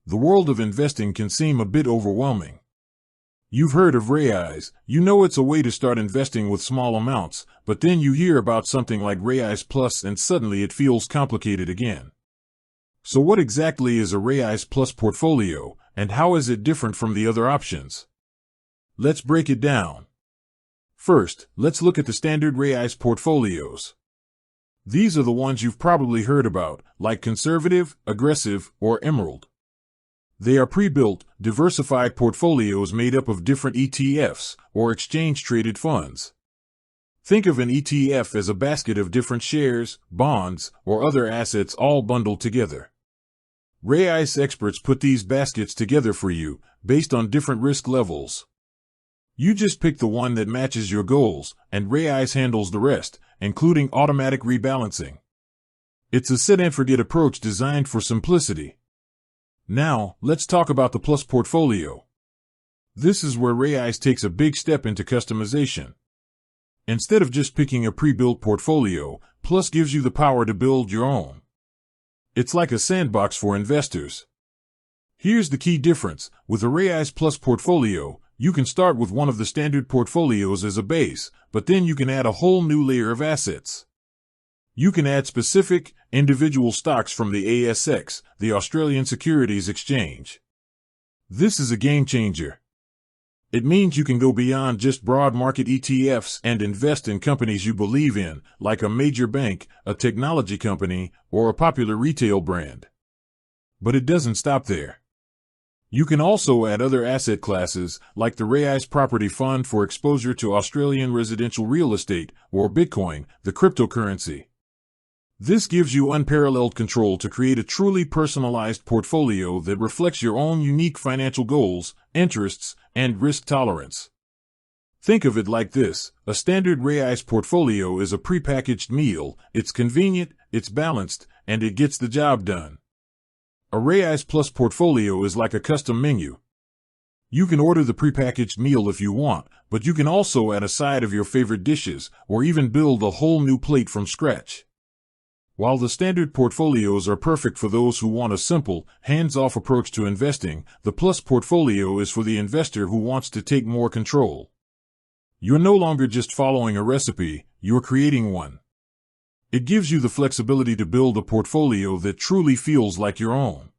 the world of investing can seem a bit overwhelming. You've heard of Raiz, you know it's a way to start investing with small amounts, but then you hear about something like Raiz Plus and suddenly it feels complicated again. So what exactly is a Raiz Plus portfolio, and how is it different from the other options? Let's break it down. First, let's look at the standard Raiz portfolios. These are the ones you've probably heard about, like conservative, aggressive, or emerald. They are pre-built, diversified portfolios made up of different ETFs, or exchange-traded funds. Think of an ETF as a basket of different shares, bonds, or other assets all bundled together. Raiz experts put these baskets together for you, based on different risk levels. You just pick the one that matches your goals, and Raiz handles the rest, including automatic rebalancing. It's a set-and-forget approach designed for simplicity. Now, let's talk about the Plus portfolio. This is where Raiz takes a big step into customization. Instead of just picking a pre-built portfolio, Plus gives you the power to build your own. It's like a sandbox for investors. Here's the key difference. With a Raiz Plus portfolio, you can start with one of the standard portfolios as a base, but then you can add a whole new layer of assets. You can add specific, individual stocks from the ASX, the Australian Securities Exchange. This is a game changer. It means you can go beyond just broad market ETFs and invest in companies you believe in, like a major bank, a technology company, or a popular retail brand. But it doesn't stop there. You can also add other asset classes, like the Raiz Property Fund for exposure to Australian residential real estate, or Bitcoin, the cryptocurrency. This gives you unparalleled control to create a truly personalized portfolio that reflects your own unique financial goals, interests, and risk tolerance. Think of it like this: a standard Raiz portfolio is a prepackaged meal. It's convenient, it's balanced, and it gets the job done. A Raiz Plus portfolio is like a custom menu. You can order the prepackaged meal if you want, but you can also add a side of your favorite dishes, or even build a whole new plate from scratch. While the standard portfolios are perfect for those who want a simple, hands-off approach to investing, the Plus portfolio is for the investor who wants to take more control. You're no longer just following a recipe, you're creating one. It gives you the flexibility to build a portfolio that truly feels like your own.